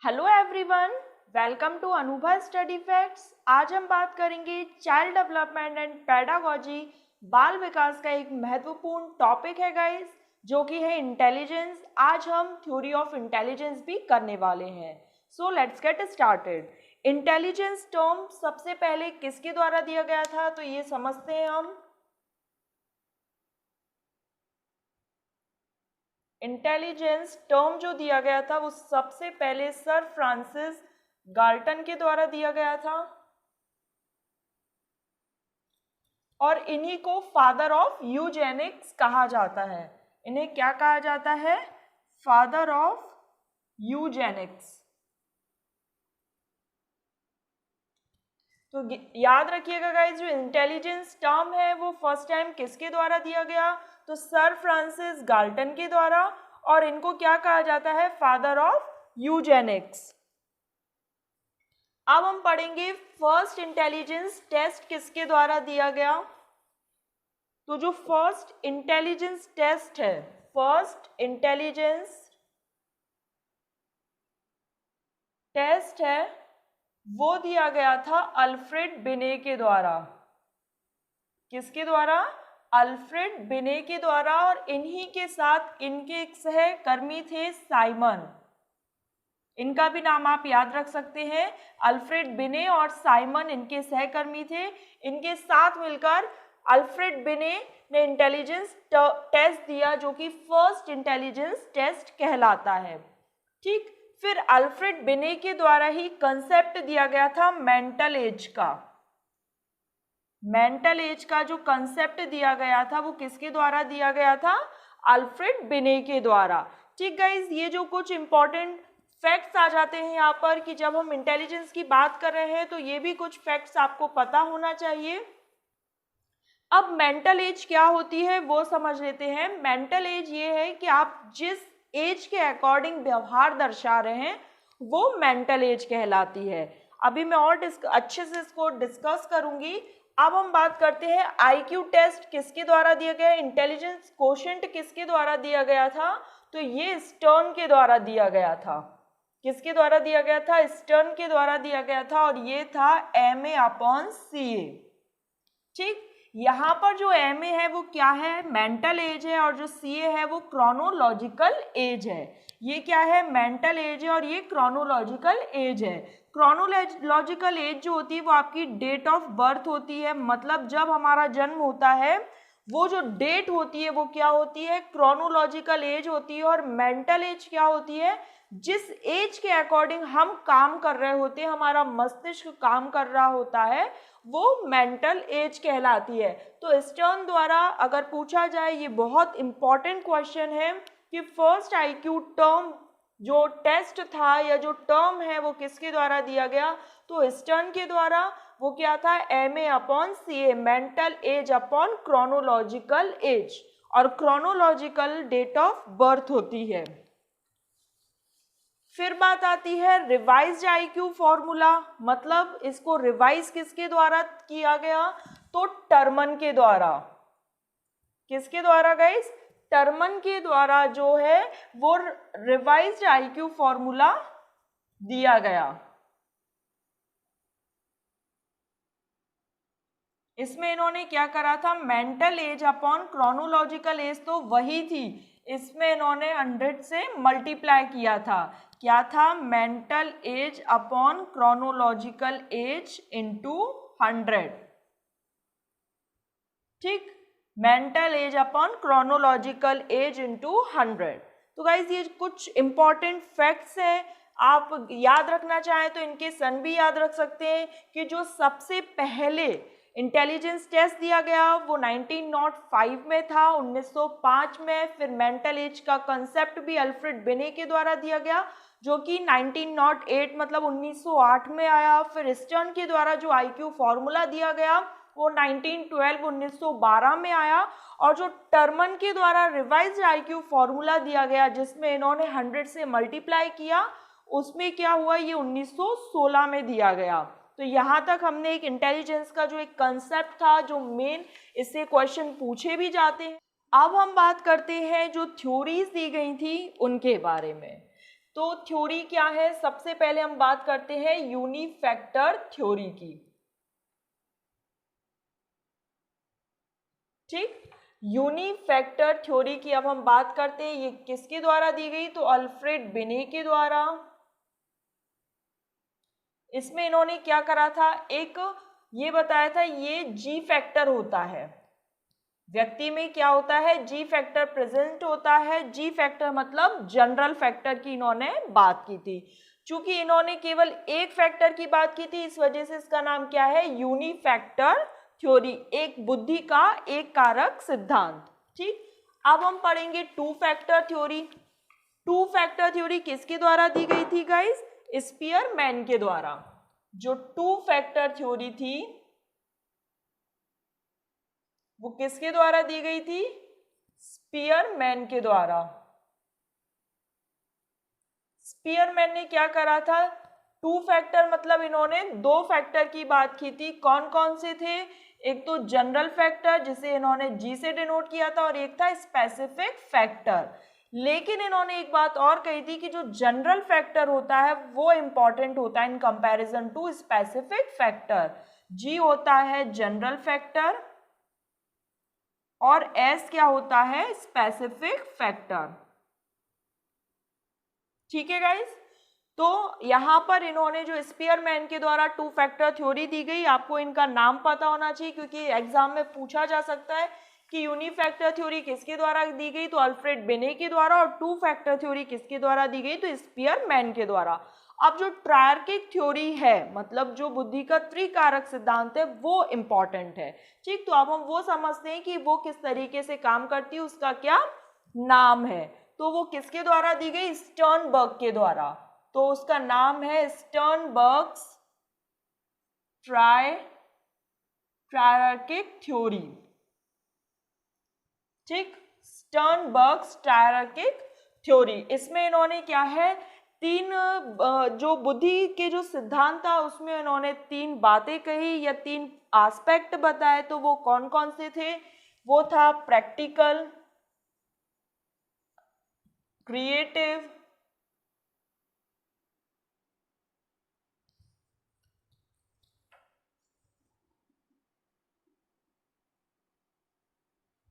Hello everyone, welcome to Anubha study facts. आज हम बात करेंगे चाइल्ड डेवलपमेंट एंड पेडागोजी, बाल विकास का एक महत्वपूर्ण टॉपिक है गाइस, जो कि है इंटेलिजेंस। आज हम थ्योरी ऑफ इंटेलिजेंस भी करने वाले हैं। So let's get started. Intelligence term सबसे पहले किसके द्वारा दिया गया था, तो ये समझते हैं हम। इंटेलिजेंस टर्म जो दिया गया था वो सबसे पहले सर फ्रांसिस गाल्टन के द्वारा दिया गया था, और इन्हीं को फादर ऑफ यूजेनिक्स कहा जाता है। इन्हें क्या कहा जाता है? Father of Eugenix. तो याद रखिएगा गाइस, जो इंटेलिजेंस टर्म है वो फर्स्ट टाइम किसके द्वारा दिया गया, तो सर फ्रांसिस गाल्टन के द्वारा, और इनको क्या कहा जाता है? Father of Eugenix. अब हम पढ़ेंगे फर्स्ट इंटेलिजेंस टेस्ट किसके द्वारा दिया गया। तो जो फर्स्ट इंटेलिजेंस टेस्ट है, फर्स्ट इंटेलिजेंस टेस्ट है, वो दिया गया था अल्फ्रेड बिने के द्वारा। किसके द्वारा? अल्फ्रेड बिने के द्वारा। और इन्हीं के साथ इनके एक सहकर्मी थे साइमन। इनका भी नाम आप याद रख सकते हैं, अल्फ्रेड बिने और साइमन इनके सहकर्मी थे। इनके साथ मिलकर अल्फ्रेड बिने ने इंटेलिजेंस टेस्ट दिया, जो कि फर्स्ट इंटेलिजेंस टेस्ट कहलाता है। ठीक, फिर अल्फ्रेड बिने के द्वारा ही कंसेप्ट दिया गया था मेंटल एज का। मेंटल एज का जो कंसेप्ट दिया गया था वो किसके द्वारा दिया गया था? अल्फ्रेड बिने के द्वारा। ठीक गाइज, ये जो कुछ इंपॉर्टेंट फैक्ट्स आ जाते हैं यहाँ पर कि जब हम इंटेलिजेंस की बात कर रहे हैं तो ये भी कुछ फैक्ट्स आपको पता होना चाहिए। अब मेंटल एज क्या होती है वो समझ लेते हैं। मेंटल एज ये है कि आप जिस एज के अकॉर्डिंग व्यवहार दर्शा रहे हैं वो मेंटल एज कहलाती है। अभी मैं और अच्छे से इसको डिस्कस करूंगी। अब हम बात करते हैं आईक्यू टेस्ट किसके द्वारा दिया गया, इंटेलिजेंस कोशेंट किसके द्वारा दिया गया था, तो ये स्टर्न के द्वारा दिया गया था। किसके द्वारा दिया गया था? स्टर्न के द्वारा दिया गया था, और ये था MA/CA। ठीक, यहाँ पर जो MA है वो क्या है? मेंटल एज है, और जो CA है वो क्रोनोलॉजिकल एज है। ये क्या है? मेंटल एज है और ये क्रोनोलॉजिकल एज है। क्रोनोलॉजिकल एज जो होती है वो आपकी डेट ऑफ बर्थ होती है, मतलब जब हमारा जन्म होता है वो जो डेट होती है वो क्या होती है? क्रोनोलॉजिकल एज होती है। और मेंटल एज क्या होती है? जिस एज के अकॉर्डिंग हम काम कर रहे होते हैं, हमारा मस्तिष्क काम कर रहा होता है, वो मेंटल एज कहलाती है। तो स्टर्न द्वारा अगर पूछा जाए, ये बहुत इंपॉर्टेंट क्वेश्चन है कि फर्स्ट आईक्यू टर्म जो टेस्ट था या जो टर्म है वो किसके द्वारा दिया गया, तो स्टर्न के द्वारा। वो क्या था? MA/CA, mental as upon chronological age, और क्रोनोलॉजिकल डेट ऑफ बर्थ होती है। फिर बात आती है रिवाइज्ड आईक्यू फॉर्मूला, मतलब इसको रिवाइज किसके द्वारा किया गया, तो टर्मन के द्वारा। किसके द्वारा गाइस? टर्मन के द्वारा जो है वो रिवाइज्ड आईक्यू फॉर्मूला दिया गया। इसमें इन्होंने क्या करा था? Mental as upon chronological age तो वही थी, इसमें इन्होंने 100 से मल्टीप्लाई किया था। क्या था? Mental as upon chronological age into 100। ठीक, mental as upon chronological age into 100। तो गाइज ये कुछ इंपॉर्टेंट फैक्ट्स हैं, आप याद रखना चाहें तो इनके सन भी याद रख सकते हैं कि जो सबसे पहले इंटेलिजेंस टेस्ट दिया गया वो 1905 में था, 1905 में। फिर मेंटल एज का कंसेप्ट भी अल्फ्रेड बिने के द्वारा दिया गया, जो कि 1908 मतलब 1908 में आया। फिर स्टर्न के द्वारा जो आईक्यू फॉर्मूला दिया गया वो 1912 1912 में आया। और जो टर्मन के द्वारा रिवाइज्ड आईक्यू फॉर्मूला दिया गया जिसमें इन्होंने 100 से मल्टीप्लाई किया, उसमें क्या हुआ? ये 1916 में दिया गया। तो यहाँ तक हमने एक इंटेलिजेंस का जो एक कंसेप्ट था, जो मेन इससे क्वेश्चन पूछे भी जाते हैं। अब हम बात करते हैं जो थ्योरीज दी गई थी उनके बारे में। तो थ्योरी क्या है, सबसे पहले हम बात करते हैं यूनिफैक्टर थ्योरी की। ठीक, यूनिफैक्टर थ्योरी की अब हम बात करते हैं। ये किसके द्वारा दी गई, तो अल्फ्रेड बिने के द्वारा। इसमें इन्होंने क्या करा था, एक ये बताया था ये जी फैक्टर होता है, व्यक्ति में क्या होता है, जी फैक्टर प्रेजेंट होता है। जी फैक्टर मतलब जनरल फैक्टर की इन्होंने बात की थी। चूंकि इन्होंने केवल एक फैक्टर की बात की थी, इस वजह से इसका नाम क्या है, यूनिफैक्टर थ्योरी, एक बुद्धि का एक कारक सिद्धांत। ठीक, अब हम पढ़ेंगे two factor theory. Two factor theory किसके द्वारा दी गई थी गाइस, स्पीयरमैन के द्वारा। जो टू फैक्टर थ्योरी थी वो किसके द्वारा दी गई थी, स्पीयरमैन के द्वारा। स्पीयरमैन ने क्या करा था, टू फैक्टर मतलब इन्होंने दो फैक्टर की बात की थी। कौन कौन से थे, एक तो जनरल फैक्टर जिसे इन्होंने जी से डिनोट किया था, और एक था स्पेसिफिक फैक्टर। लेकिन इन्होंने एक बात और कही थी कि जो जनरल फैक्टर होता है वो इंपॉर्टेंट होता है in comparison to specific factor. जी होता है जनरल फैक्टर और एस क्या होता है, स्पेसिफिक फैक्टर। ठीक है गाइस, तो यहां पर इन्होंने जो स्पीयरमैन के द्वारा टू फैक्टर थ्योरी दी गई, आपको इनका नाम पता होना चाहिए क्योंकि एग्जाम में पूछा जा सकता है कि यूनिफैक्टर थ्योरी किसके द्वारा दी गई, तो अल्फ्रेड बिने के द्वारा, और टू फैक्टर थ्योरी किसके द्वारा दी गई, तो स्पीयरमैन के द्वारा। अब जो ट्रायर्किक थ्योरी है, मतलब जो बुद्धि का त्रिकारक सिद्धांत है, वो इंपॉर्टेंट है। ठीक, तो अब हम वो समझते हैं कि वो किस तरीके से काम करती है, उसका क्या नाम है। तो वो किसके द्वारा दी गई, स्टर्नबर्ग के द्वारा। तो उसका नाम है स्टर्नबर्ग्स ट्रायर्किक थ्योरी। ठीक, स्टर्नबर्ग्स ट्रायर्किक थ्योरी। इसमें इन्होंने क्या है, तीन जो बुद्धि के जो सिद्धांत था उसमें इन्होंने तीन बातें कही या तीन एस्पेक्ट बताए। तो वो कौन कौन से थे, वो था प्रैक्टिकल, क्रिएटिव,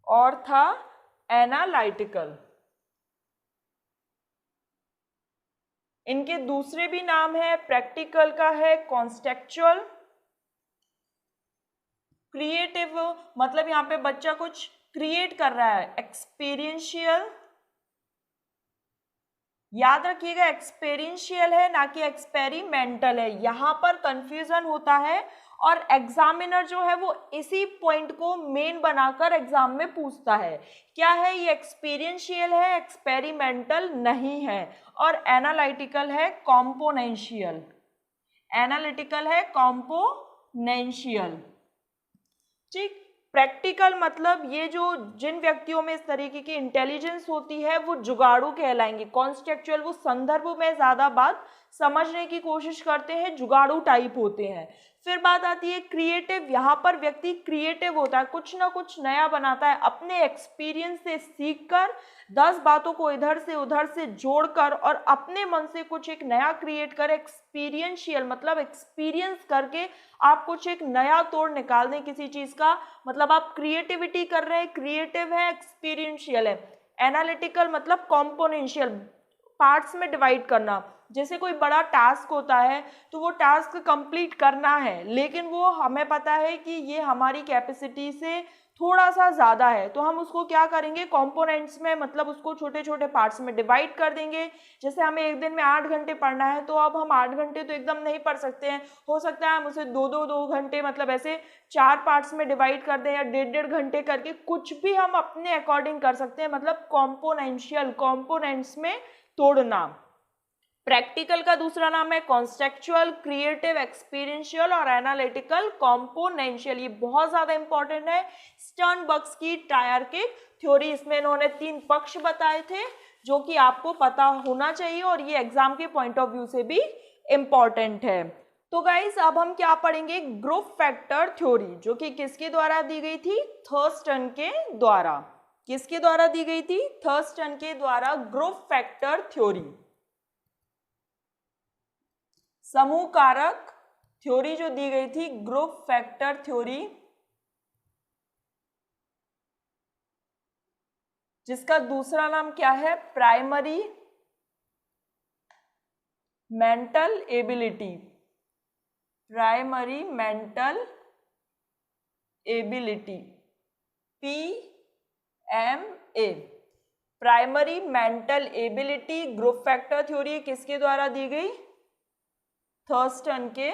और था एनालिटिकल। इनके दूसरे भी नाम है, प्रैक्टिकल का है कॉन्टेक्चुअल, क्रिएटिव मतलब यहाँ पे बच्चा कुछ क्रिएट कर रहा है, एक्सपीरियंशियल, याद रखिएगा एक्सपेरियंशियल है ना कि एक्सपेरिमेंटल है, यहाँ पर कंफ्यूजन होता है। और एग्जामिनर जो है वो इसी पॉइंट को मेन बनाकर एग्जाम में पूछता है, क्या है ये एक्सपीरियंशियल है, एक्सपेरिमेंटल नहीं है। और एनालिटिकल है कॉम्पोनेंशियल, एनालिटिकल है कॉम्पोनेंशियल। ठीक, प्रैक्टिकल मतलब ये जो जिन व्यक्तियों में इस तरीके की इंटेलिजेंस होती है वो जुगाड़ू कहलाएंगे। कॉन्टेक्चुअल वो संदर्भ में ज्यादा बात समझने की कोशिश करते हैं, जुगाड़ू टाइप होते हैं। फिर बात आती है क्रिएटिव, यहाँ पर व्यक्ति क्रिएटिव होता है, कुछ ना कुछ नया बनाता है, अपने एक्सपीरियंस से सीखकर 10 बातों को इधर से जोड़कर और अपने मन से कुछ एक नया क्रिएट कर। एक्सपीरियंशियल मतलब एक्सपीरियंस करके आप कुछ एक नया तोड़ निकाल दें किसी चीज का, मतलब आप क्रिएटिविटी कर रहे हैं, क्रिएटिव है, एक्सपीरियंशियल है। एनालिटिकल मतलब कॉम्पोनेंशियल, पार्ट्स में डिवाइड करना। जैसे कोई बड़ा टास्क होता है तो वो टास्क कंप्लीट करना है, लेकिन वो हमें पता है कि ये हमारी कैपेसिटी से थोड़ा सा ज़्यादा है, तो हम उसको क्या करेंगे, कंपोनेंट्स में मतलब उसको छोटे छोटे पार्ट्स में डिवाइड कर देंगे। जैसे हमें एक दिन में 8 घंटे पढ़ना है तो अब हम 8 घंटे तो एकदम नहीं पढ़ सकते हैं, हो सकता है हम उसे दो घंटे मतलब ऐसे 4 पार्ट्स में डिवाइड कर दें या 1.5 घंटे करके, कुछ भी हम अपने अकॉर्डिंग कर सकते हैं, मतलब कॉम्पोनेंशियल, कॉम्पोनेंट्स में तोड़ना। प्रैक्टिकल का दूसरा नाम है कॉन्टेक्चुअल, क्रिएटिव, एक्सपीरियंशियल और एनालिटिकल कॉम्पोनेंशियल। ये बहुत ज्यादा इंपॉर्टेंट है स्टर्नबर्ग्स की ट्रायर्किक थ्योरी। इसमें इन्होंने 3 पक्ष बताए थे जो कि आपको पता होना चाहिए और ये एग्जाम के पॉइंट ऑफ व्यू से भी इंपॉर्टेंट है। तो गाइस अब हम क्या पढ़ेंगे, ग्रुप फैक्टर थ्योरी, जो कि किसके द्वारा दी गई थी, थर्स्टन के द्वारा। किसके द्वारा दी गई थी, थर्स्टन के द्वारा ग्रुप फैक्टर थ्योरी। समूह कारक थ्योरी जो दी गई थी, ग्रुप फैक्टर थ्योरी, जिसका दूसरा नाम क्या है, primary mental ability, primary mental ability, PMA, primary mental ability group factor theory किसके द्वारा दी गई, थर्स्टन के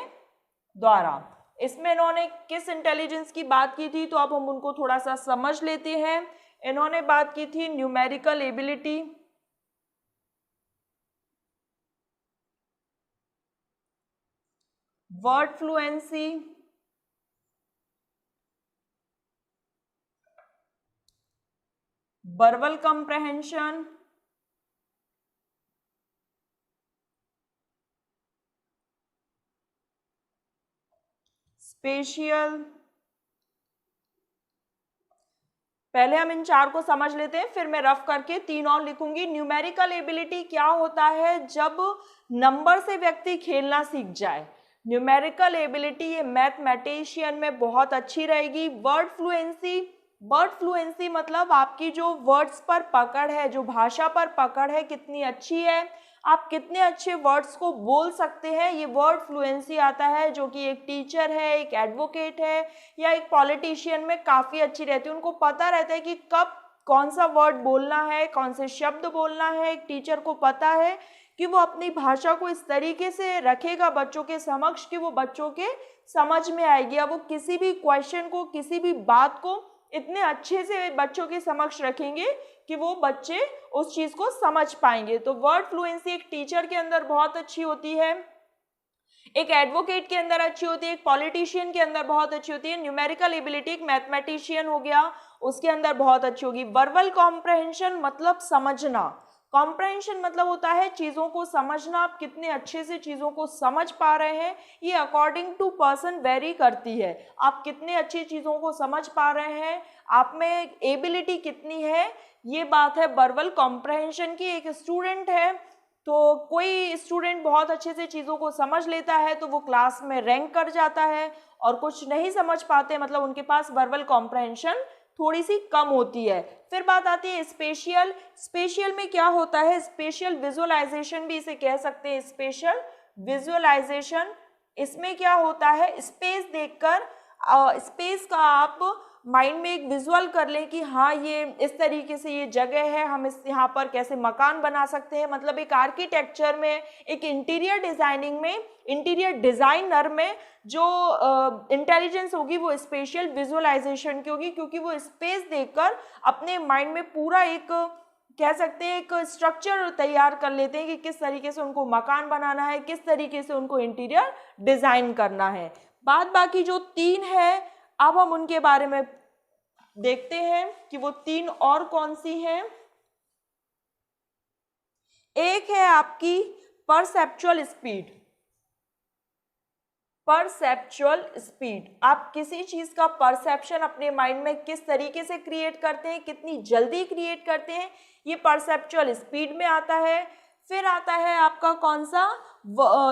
द्वारा। इसमें इन्होंने किस इंटेलिजेंस की बात की थी, तो अब हम उनको थोड़ा सा समझ लेते हैं। इन्होंने बात की थी numerical ability, word fluency, verbal comprehension, spatial. पहले हम इन चार को समझ लेते हैं, फिर मैं रफ करके तीन और लिखूंगी। न्यूमेरिकल एबिलिटी क्या होता है, जब नंबर से व्यक्ति खेलना सीख जाए। न्यूमेरिकल एबिलिटी ये मैथमेटिशियन में बहुत अच्छी रहेगी। वर्ड फ्लुएंसी, वर्ड फ्लुएंसी मतलब आपकी जो वर्ड्स पर पकड़ है, जो भाषा पर पकड़ है कितनी अच्छी है, आप कितने अच्छे वर्ड्स को बोल सकते हैं, ये वर्ड फ्लुएंसी आता है, जो कि एक टीचर है, एक एडवोकेट है या एक पॉलिटिशियन में काफ़ी अच्छी रहती है। उनको पता रहता है कि कब कौन सा वर्ड बोलना है, कौन से शब्द बोलना है। एक टीचर को पता है कि वो अपनी भाषा को इस तरीके से रखेगा बच्चों के समक्ष कि वो बच्चों के समझ में आएगी, या वो किसी भी क्वेश्चन को, किसी भी बात को इतने अच्छे से बच्चों के समक्ष रखेंगे कि वो बच्चे उस चीज़ को समझ पाएंगे। तो वर्ड फ्लुएंसी एक टीचर के अंदर बहुत अच्छी होती है, एक एडवोकेट के अंदर अच्छी होती है, एक पॉलिटिशियन के अंदर बहुत अच्छी होती है। न्यूमेरिकल एबिलिटी एक मैथमेटिशियन हो गया, उसके अंदर बहुत अच्छी होगी। वर्बल कॉम्प्रहेंशन मतलब समझना, कॉम्प्रहेंशन मतलब होता है चीज़ों को समझना, आप कितने अच्छे से चीज़ों को समझ पा रहे हैं, ये अकॉर्डिंग टू पर्सन वेरी करती है। आप कितने अच्छी चीज़ों को समझ पा रहे हैं, आप में एबिलिटी कितनी है, ये बात है वर्बल कॉम्प्रहेंशन की। एक स्टूडेंट है, तो कोई स्टूडेंट बहुत अच्छे से चीज़ों को समझ लेता है तो वो क्लास में रैंक कर जाता है, और कुछ नहीं समझ पाते मतलब उनके पास वर्बल कॉम्प्रहेंशन थोड़ी सी कम होती है। फिर बात आती है स्पेशियल। स्पेशियल में क्या होता है, स्पेशियल विजुअलाइजेशन भी इसे कह सकते हैं, स्पेशल विजुअलाइजेशन। इसमें क्या होता है, स्पेस देखकर स्पेस का आप माइंड में एक विजुअल कर लें कि हाँ ये इस तरीके से ये जगह है, हम इस यहाँ पर कैसे मकान बना सकते हैं। मतलब एक आर्किटेक्चर में, एक इंटीरियर डिजाइनिंग में, इंटीरियर डिजाइनर में जो इंटेलिजेंस होगी वो स्पेशियल विजुअलाइजेशन की होगी, क्योंकि वो स्पेस देखकर अपने माइंड में पूरा एक कह सकते हैं एक स्ट्रक्चर तैयार कर लेते हैं कि किस तरीके से उनको मकान बनाना है, किस तरीके से उनको इंटीरियर डिजाइन करना है। बाद बाकी जो तीन है, अब हम उनके बारे में देखते हैं कि वो तीन और कौन सी हैं। एक है आपकी परसेप्चुअल स्पीड। परसेप्चुअल स्पीड, आप किसी चीज का परसेप्शन अपने माइंड में किस तरीके से क्रिएट करते हैं, कितनी जल्दी क्रिएट करते हैं, ये परसेप्चुअल स्पीड में आता है। फिर आता है आपका कौन सा,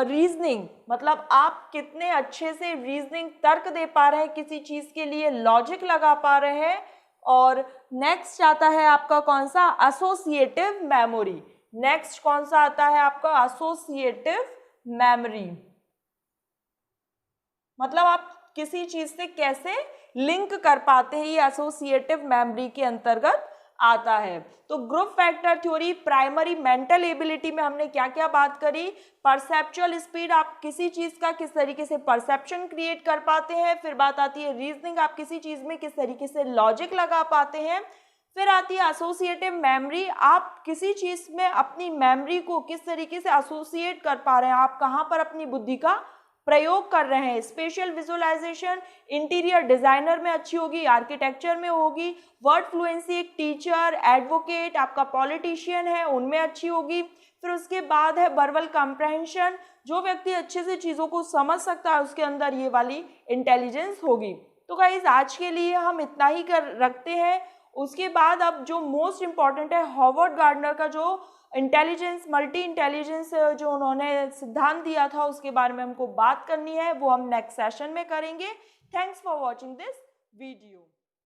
रीजनिंग, मतलब आप कितने अच्छे से रीजनिंग तर्क दे पा रहे हैं, किसी चीज के लिए लॉजिक लगा पा रहे हैं। और नेक्स्ट आता है आपका कौन सा, एसोसिएटिव मेमोरी। नेक्स्ट कौन सा आता है आपका, एसोसिएटिव मेमोरी, मतलब आप किसी चीज से कैसे लिंक कर पाते हैं, ये एसोसिएटिव मेमोरी के अंतर्गत आता है। तो group factor theory, primary mental ability में हमने क्या क्या बात करी, परसेप्चुअल स्पीड, आप किसी चीज का किस तरीके से परसेप्शन क्रिएट कर पाते हैं। फिर बात आती है रीजनिंग, आप किसी चीज में किस तरीके से लॉजिक लगा पाते हैं। फिर आती है एसोसिएटिव मेमोरी, आप किसी चीज में अपनी मेमोरी को किस तरीके से एसोसिएट कर पा रहे हैं, आप कहाँ पर अपनी बुद्धि का प्रयोग कर रहे हैं। स्पेशल विजुअलाइजेशन इंटीरियर डिजाइनर में अच्छी होगी, आर्किटेक्चर में होगी। वर्ड फ्लुएंसी एक टीचर, एडवोकेट, आपका पॉलिटिशियन है, उनमें अच्छी होगी। फिर उसके बाद है वर्बल कंप्रहेंशन, जो व्यक्ति अच्छे से चीज़ों को समझ सकता है उसके अंदर ये वाली इंटेलिजेंस होगी। तो गाइस आज के लिए हम इतना ही कर रखते हैं। उसके बाद अब जो मोस्ट इम्पॉर्टेंट है, हॉवर्ड गार्डनर का जो इंटेलिजेंस, मल्टी इंटेलिजेंस जो उन्होंने सिद्धांत दिया था, उसके बारे में हमको बात करनी है, वो हम नेक्स्ट सेशन में करेंगे। Thanks for watching this video.